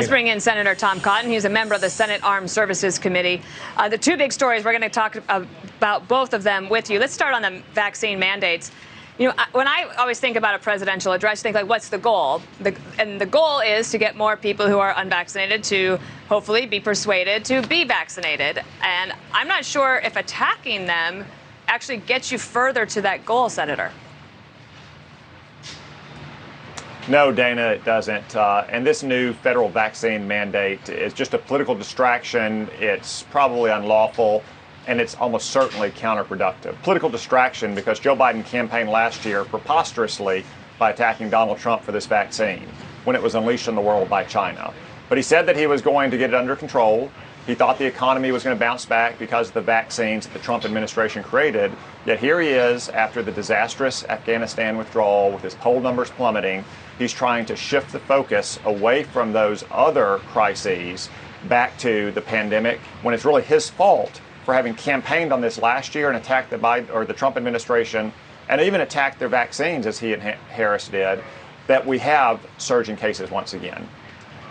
Let's bring in Senator Tom Cotton. He's a member of the Senate Armed Services Committee. The two big stories, we're going to talk about both of them with you. Let's start on the vaccine mandates. You know, when I always think about a presidential address, I think, like, what's the goal? And the goal is to get more people who are unvaccinated to hopefully be persuaded to be vaccinated. And I'm not sure if attacking them actually gets you further to that goal, Senator. No, Dana, it doesn't. And this new federal vaccine mandate is just a political distraction. It's probably unlawful, and it's almost certainly counterproductive. Political distraction because Joe Biden campaigned last year preposterously by attacking Donald Trump for this vaccine when it was unleashed on the world by China. But he said that he was going to get it under control. He thought the economy was going to bounce back because of the vaccines that the Trump administration created. Yet here he is after the disastrous Afghanistan withdrawal with his poll numbers plummeting. He's trying to shift the focus away from those other crises back to the pandemic when it's really his fault for having campaigned on this last year and attacked the Trump administration and even attacked their vaccines, as he and Harris did, that we have surging cases once again.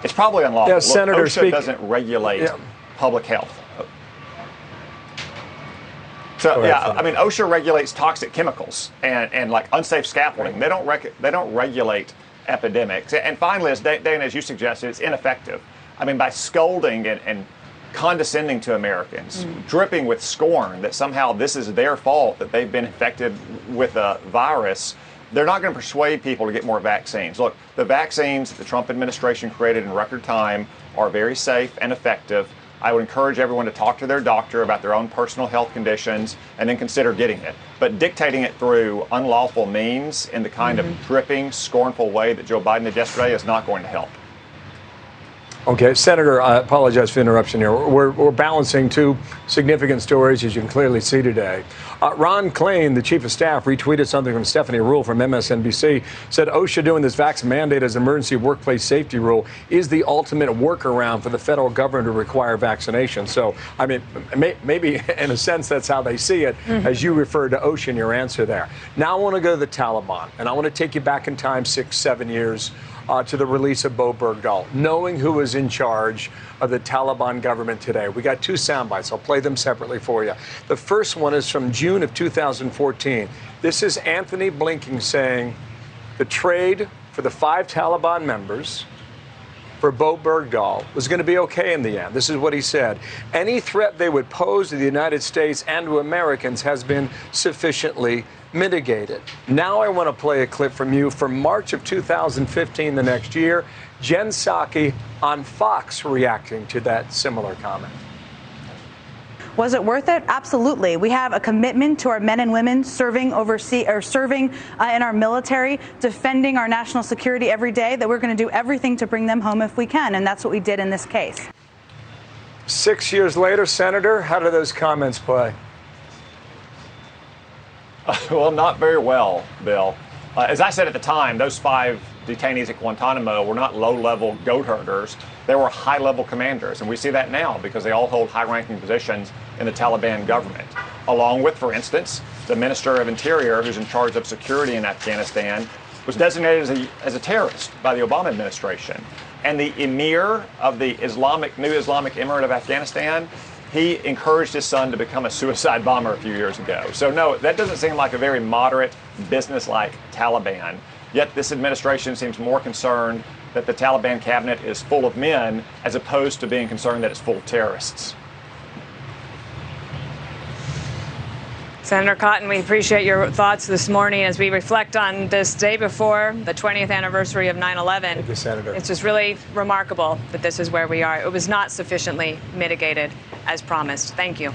It's probably unlawful. Yeah, Senator, OSHA doesn't regulate public health. So I mean, OSHA regulates toxic chemicals and like unsafe scaffolding. They don't regulate epidemics. And finally, as Dana, as you suggested, it's ineffective. I mean, by scolding and condescending to Americans, dripping with scorn that somehow this is their fault that they've been infected with a virus, they're not going to persuade people to get more vaccines. Look, the vaccines that the Trump administration created in record time are very safe and effective. I would encourage everyone to talk to their doctor about their own personal health conditions and then consider getting it. But dictating it through unlawful means in the kind of dripping, scornful way that Joe Biden did yesterday is not going to help. Okay, Senator, I apologize for the interruption here. We're balancing two significant stories, as you can clearly see today. Ron Klain, the chief of staff, retweeted something from Stephanie Ruhle from MSNBC, said OSHA doing this vax mandate as emergency workplace safety rule is the ultimate workaround for the federal government to require vaccination. So, I mean, maybe in a sense that's how they see it, as you referred to OSHA in your answer there. Now I want to go to the Taliban, and I want to take you back in time 6-7 years. To the release of Bo Bergdahl, knowing who is in charge of the Taliban government today. We got two sound bites. I'll play them separately for you. The first one is from June of 2014. This is Anthony Blinken saying the trade for the 5 Taliban members for Bo Bergdahl was going to be okay in the end. This is what he said. Any threat they would pose to the United States and to Americans has been sufficiently mitigated. Now I want to play a clip from you from March of 2015, the next year. Jen Psaki on Fox reacting to that similar comment. Was it worth it? Absolutely. We have a commitment to our men and women serving overseas or serving in our military, defending our national security every day, that we're going to do everything to bring them home if we can. And that's what we did in this case. 6 years later, Senator, how do those comments play? Well, not very well, Bill. As I said at the time, those 5 detainees at Guantanamo were not low-level goat herders. They were high-level commanders, and we see that now because they all hold high-ranking positions in the Taliban government, along with, for instance, the Minister of Interior, who's in charge of security in Afghanistan, was designated as a terrorist by the Obama administration. And the emir of the new Islamic Emirate of Afghanistan, he encouraged his son to become a suicide bomber a few years ago. So no, that doesn't seem like a very moderate, business-like Taliban. Yet this administration seems more concerned that the Taliban cabinet is full of men as opposed to being concerned that it's full of terrorists. Senator Cotton, we appreciate your thoughts this morning as we reflect on this day before the 20th anniversary of 9/11. Thank you, Senator. It's just really remarkable that this is where we are. It was not sufficiently mitigated as promised. Thank you.